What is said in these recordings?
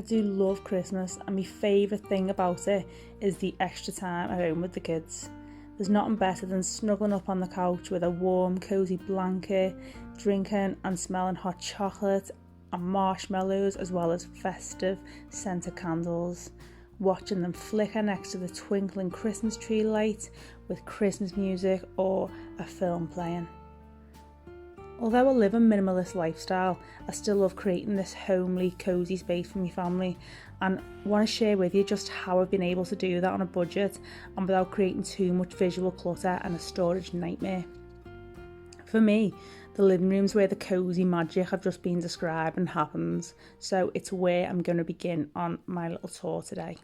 I do love Christmas, and my favourite thing about it is the extra time at home with the kids. There's nothing better than snuggling up on the couch with a warm, cosy blanket, drinking and smelling hot chocolate and marshmallows, as well as festive scented candles, watching them flicker next to the twinkling Christmas tree light with Christmas music or a film playing. Although I live a minimalist lifestyle, I still love creating this homely, cosy space for my family, and want to share with you just how I've been able to do that on a budget and without creating too much visual clutter and a storage nightmare. For me, the living room's where the cosy magic I've just been describing happens, so it's where I'm going to begin on my little tour today.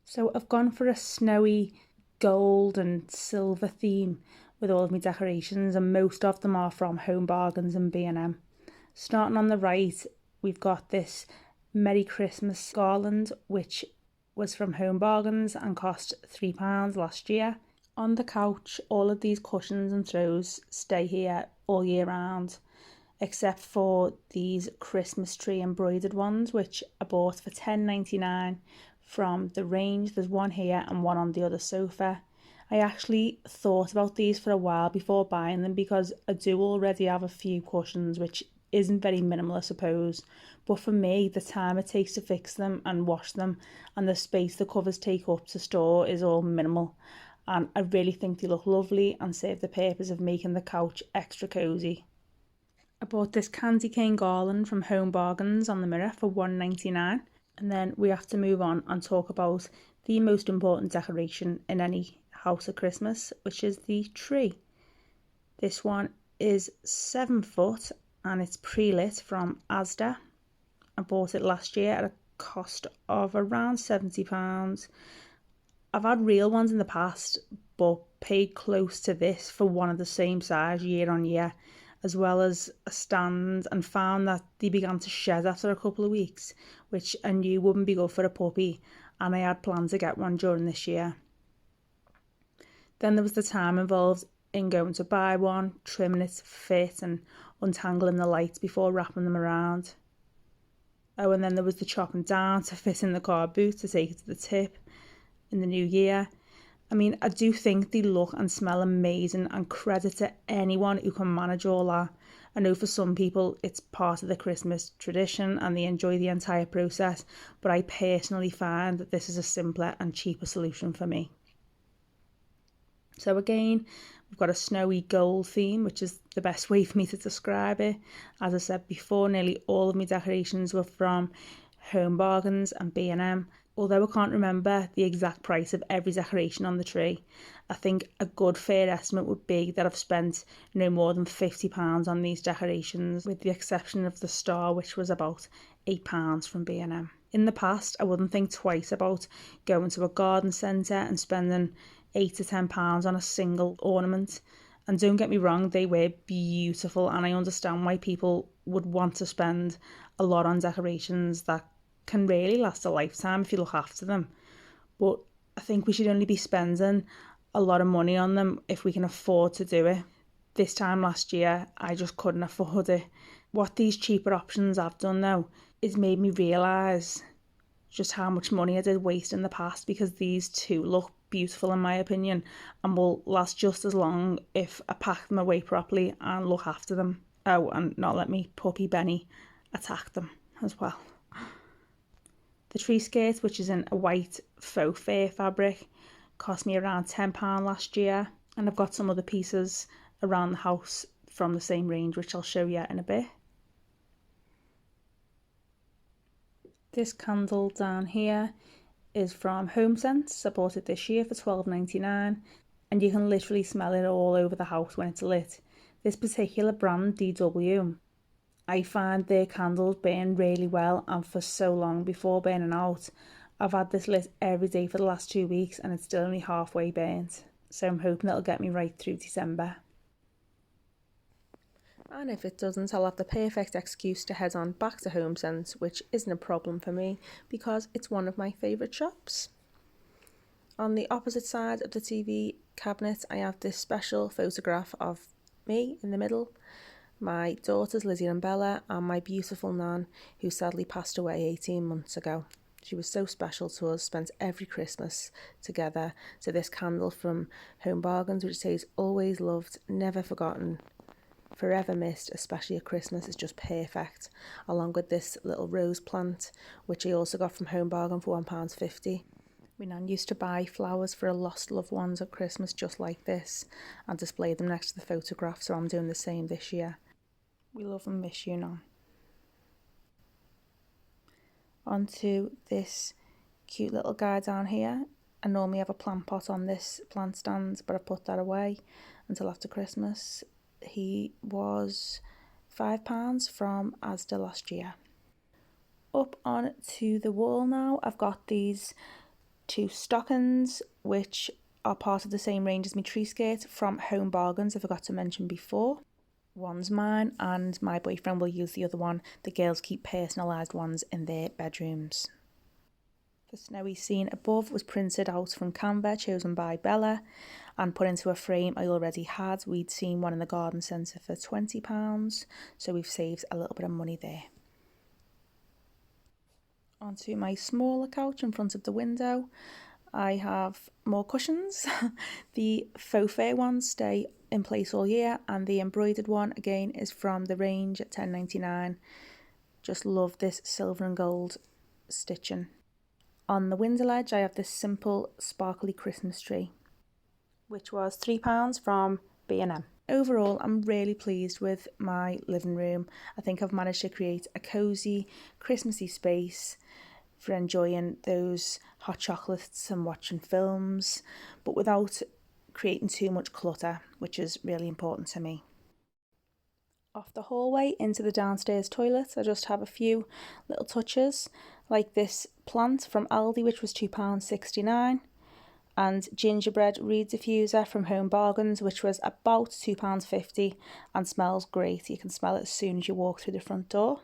So I've gone for a snowy gold and silver theme with all of my decorations, and most of them are from Home Bargains and B&M. Starting on the right, we've got this Merry Christmas garland, which was from Home Bargains and cost £3 last year. On the couch, all of these cushions and throws stay here all year round, except for these Christmas tree embroidered ones, which I bought for £10.99 from the range. There's one here and one on the other sofa. I actually thought about these for a while before buying them because I do already have a few cushions, which isn't very minimal, I suppose. But for me, the time it takes to fix them and wash them and the space the covers take up to store is all minimal. And I really think they look lovely and serve the purpose of making the couch extra cosy. I bought this candy cane garland from Home Bargains on the mirror for £1.99. And then we have to move on and talk about the most important decoration in any house at Christmas, which is the tree. This one is 7 foot and it's pre-lit from Asda. I bought it last year at a cost of around £70. I've had real ones in the past, but paid close to this for one of the same size year on year, as well as a stand, and found that they began to shed after a couple of weeks, which I knew wouldn't be good for a puppy, and I had planned to get one during this year. Then there was the time involved in going to buy one, trimming it to fit and untangling the lights before wrapping them around. Oh, and then there was the chopping down to fit in the car boot to take it to the tip in the new year. I mean, I do think they look and smell amazing, and credit to anyone who can manage all that. I know for some people it's part of the Christmas tradition and they enjoy the entire process, but I personally find that this is a simpler and cheaper solution for me. So again, we've got a snowy gold theme, which is the best way for me to describe it. As I said before, nearly all of my decorations were from Home Bargains and B&M. Although I can't remember the exact price of every decoration on the tree, I think a good fair estimate would be that I've spent no more than £50 on these decorations, with the exception of the star, which was about £8 from B&M. In the past, I wouldn't think twice about going to a garden centre and spending £8 to £10 on a single ornament. And don't get me wrong, they were beautiful, and I understand why people would want to spend a lot on decorations that can really last a lifetime if you look after them. But I think we should only be spending a lot of money on them if we can afford to do it. This time last year, I just couldn't afford it. What these cheaper options have done though is made me realise just how much money I did waste in the past, because these two look beautiful in my opinion and will last just as long if I pack them away properly and look after them. Oh, and not let me puppy Benny attack them as well. The tree skirt, which is in a white faux fur fabric, cost me around £10 last year, and I've got some other pieces around the house from the same range, which I'll show you in a bit. This candle down here is from HomeSense. I bought it this year for £12.99, and you can literally smell it all over the house when it's lit. This particular brand, DW, I find their candles burn really well and for so long before burning out. I've had this lit every day for the last 2 weeks and it's still only halfway burnt, so I'm hoping it'll get me right through December. And if it doesn't, I'll have the perfect excuse to head on back to HomeSense, which isn't a problem for me because it's one of my favourite shops. On the opposite side of the TV cabinet, I have this special photograph of me in the middle. my daughters Lizzie and Bella, and my beautiful nan, who sadly passed away 18 months ago. She was so special to us, spent every Christmas together. So this candle from Home Bargains, which says always loved, never forgotten, forever missed, especially at Christmas, is just perfect. Along with this little rose plant, which I also got from Home Bargain for £1.50. My nan used to buy flowers for her lost loved ones at Christmas just like this and display them next to the photograph, so I'm doing the same this year. We love and miss you, Nan. Onto this cute little guy down here. I normally have a plant pot on this plant stand, but I put that away until after Christmas. He was £5 from Asda last year. Up on to the wall now, I've got these 2 stockings, which are part of the same range as my tree skirt from Home Bargains, I forgot to mention before. One's mine and my boyfriend will use the other one. The girls keep personalised ones in their bedrooms. The snowy scene above was printed out from Canva, chosen by Bella, and put into a frame I already had. We'd seen one in the garden centre for £20, so we've saved a little bit of money there. Onto my smaller couch in front of the window. I have more cushions. The faux fur ones stay in place all year, and the embroidered one again is from the range at £10.99. Just love this silver and gold stitching. On the window ledge I have this simple sparkly Christmas tree, which was £3 from B&M. Overall, I'm really pleased with my living room. I think I've managed to create a cosy, Christmassy space for enjoying those hot chocolates and watching films, but without creating too much clutter, which is really important to me. Off the hallway into the downstairs toilet, I just have a few little touches, like this plant from Aldi, which was £2.69, and gingerbread reed diffuser from Home Bargains, which was about £2.50 and smells great. You can smell it as soon as you walk through the front door.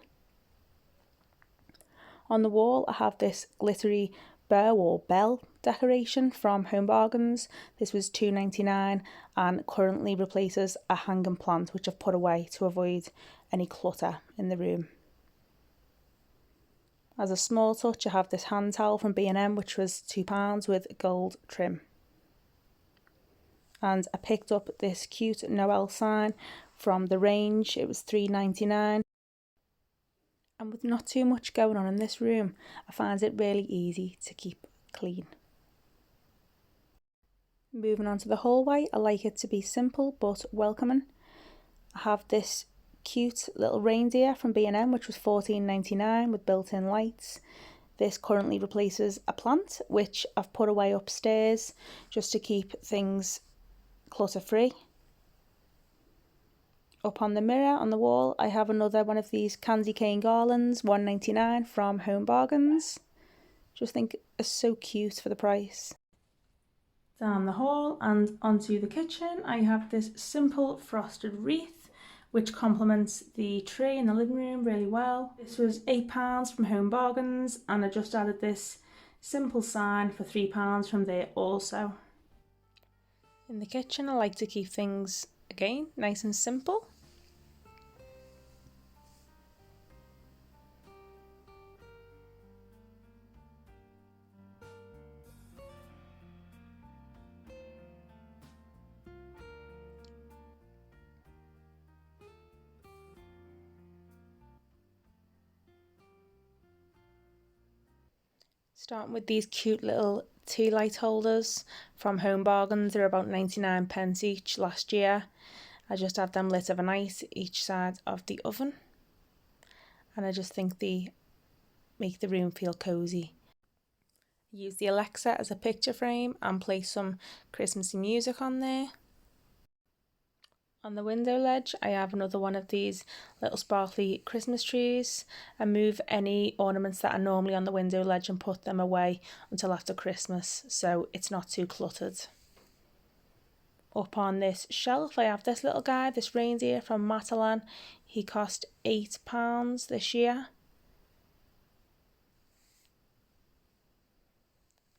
On the wall, I have this glittery bow or bell decoration from Home Bargains. This was £2.99 and currently replaces a hanging plant, which I've put away to avoid any clutter in the room. As a small touch, I have this hand towel from B&M, which was £2 with gold trim. And I picked up this cute Noel sign from the range. It was £3.99. And with not too much going on in this room, I find it really easy to keep clean. Moving on to the hallway, I like it to be simple but welcoming. I have this cute little reindeer from B&M, which was £14.99 with built-in lights. This currently replaces a plant, which I've put away upstairs just to keep things clutter-free. Up on the mirror on the wall, I have another one of these candy cane garlands, £1.99 from Home Bargains. Just think it's so cute for the price. Down the hall and onto the kitchen, I have this simple frosted wreath, which complements the tree in the living room really well. This was £8 from Home Bargains, and I just added this simple sign for £3 from there also. In the kitchen, I like to keep things, again, nice and simple. Starting with these cute little Tealight Holders from Home Bargains. They're about 99p each last year. I just have them lit overnight each side of the oven, and I just think they make the room feel cosy. Use the Alexa as a picture frame and play some Christmassy music on there. On the window ledge, I have another one of these little sparkly Christmas trees. I move any ornaments that are normally on the window ledge and put them away until after Christmas, so it's not too cluttered. Up on this shelf, I have this little guy, this reindeer from Matalan. He cost £8 this year.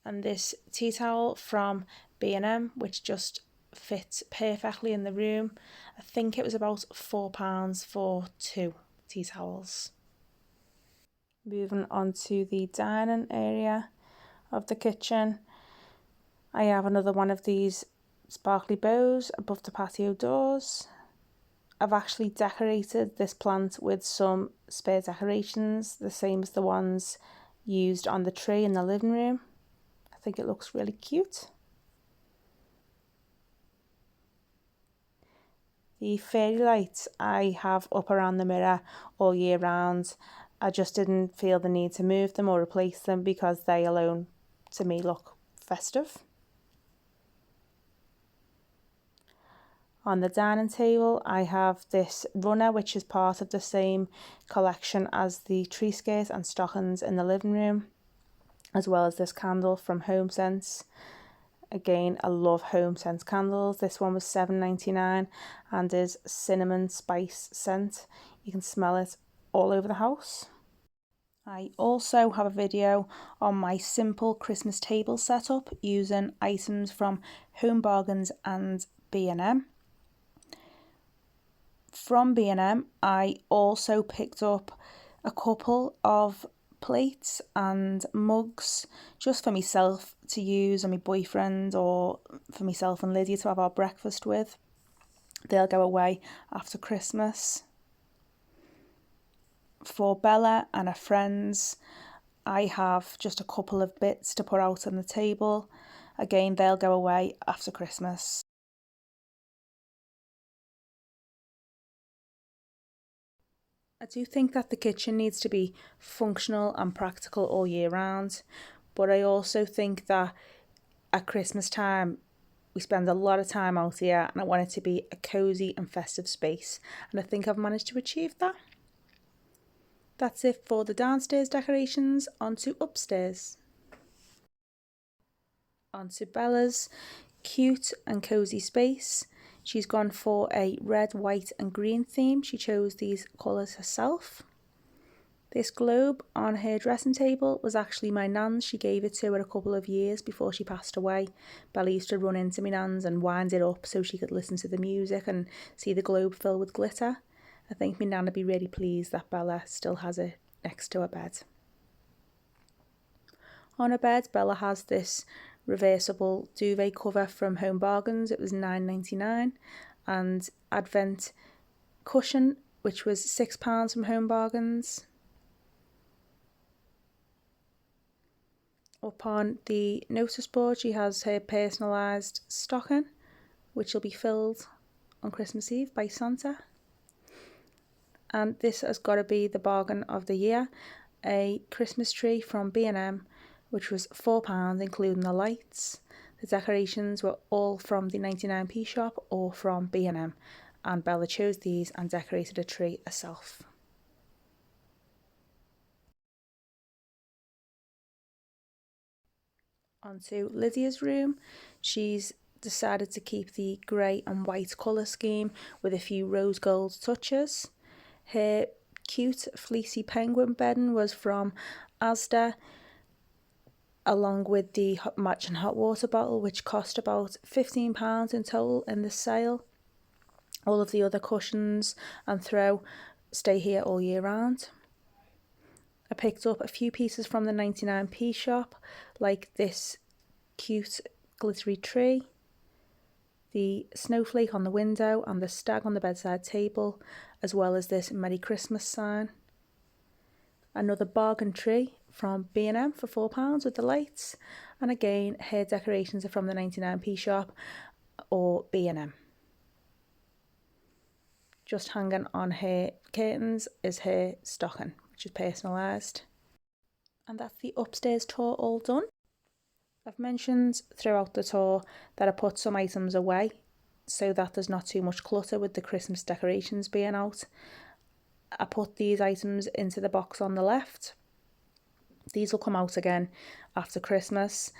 And this tea towel from B&M, which just fit perfectly in the room. I think it was about £4 for 2 tea towels. Moving on to the dining area of the kitchen, I have another one of these sparkly bows above the patio doors. I've actually decorated this plant with some spare decorations, the same as the ones used on the tree in the living room. I think it looks really cute. The fairy lights I have up around the mirror all year round. I just didn't feel the need to move them or replace them because they alone, to me, look festive. On the dining table, I have this runner, which is part of the same collection as the tree skirt and stockings in the living room, as well as this candle from Home Sense. Again, I love Home Sense candles. This one was £7.99 and is cinnamon spice scent. You can smell it all over the house. I also have a video on my simple Christmas table setup using items from Home Bargains and B&M. From B&M, I also picked up a couple of plates and mugs just for myself to use and my boyfriend, or for myself and Lydia to have our breakfast with. They'll go away after Christmas. For Bella and her friends, I have just a couple of bits to put out on the table. Again, they'll go away after Christmas. I do think that the kitchen needs to be functional and practical all year round, but I also think that at Christmas time we spend a lot of time out here, and I want it to be a cosy and festive space, and I think I've managed to achieve that. That's it for the downstairs decorations. On to upstairs. On to Bella's cute and cosy space. She's gone for a red, white and green theme. She chose these colours herself. This globe on her dressing table was actually my nan's. She gave it to her a couple of years before she passed away. Bella used to run into my nan's and wind it up so she could listen to the music and see the globe fill with glitter. I think my nan would be really pleased that Bella still has it next to her bed. On her bed, Bella has this reversible duvet cover from Home Bargains. It was £9.99, and Advent cushion, which was £6 from Home Bargains. Up on the notice board, she has her personalised stocking, which will be filled on Christmas Eve by Santa. And this has got to be the bargain of the year, a Christmas tree from B&M, which was £4, including the lights. The decorations were all from the 99p shop or from B&M, and Bella chose these and decorated a tree herself. Onto Lydia's room. She's decided to keep the grey and white colour scheme with a few rose gold touches. Her cute fleecy penguin bedding was from Asda, along with the matching hot water bottle, which cost about £15 in total in this sale. All of the other cushions and throw stay here all year round. I picked up a few pieces from the 99p shop, like this cute glittery tree, the snowflake on the window and the stag on the bedside table, as well as this Merry Christmas sign. Another bargain tree from B&M for £4 with the lights, and again her decorations are from the 99p shop or B&M. Just hanging on her curtains is her stocking, which is personalised. And that's the upstairs tour all done. I've mentioned throughout the tour that I put some items away so that there's not too much clutter with the Christmas decorations being out. I put these items into the box on the left. These will come out again after Christmas,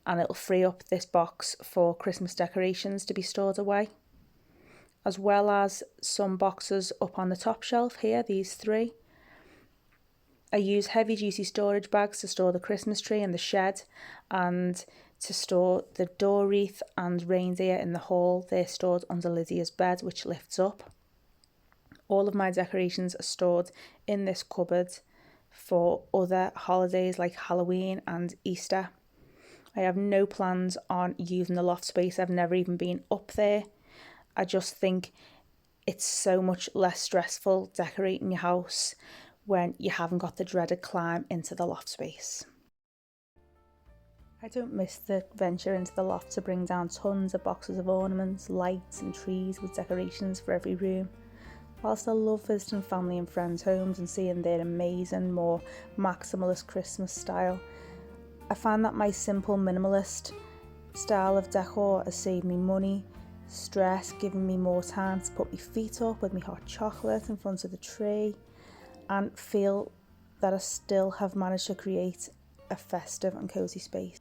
and it'll free up this box for Christmas decorations to be stored away, as well as some boxes up on the top shelf here, these 3. I use heavy duty storage bags to store the Christmas tree in the shed and to store the door wreath and reindeer in the hall. They're stored under Lydia's bed, which lifts up. All of my decorations are stored in this cupboard for other holidays like Halloween and Easter. I have no plans on using the loft space. I've never even been up there. I just think it's so much less stressful decorating your house when you haven't got the dreaded climb into the loft space. I don't miss the venture into the loft to bring down tons of boxes of ornaments, lights and trees with decorations for every room. Whilst I love visiting family and friends' homes and seeing their amazing, more maximalist Christmas style, I find that my simple minimalist style of decor has saved me money, stress, giving me more time to put my feet up with my hot chocolate in front of the tree, and feel that I still have managed to create a festive and cosy space.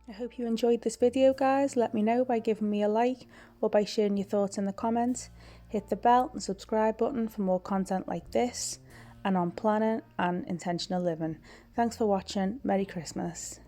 I hope you enjoyed this video, guys. Let me know by giving me a like or by sharing your thoughts in the comments. Hit the bell and subscribe button for more content like this and on planning and intentional living. Thanks for watching. Merry Christmas.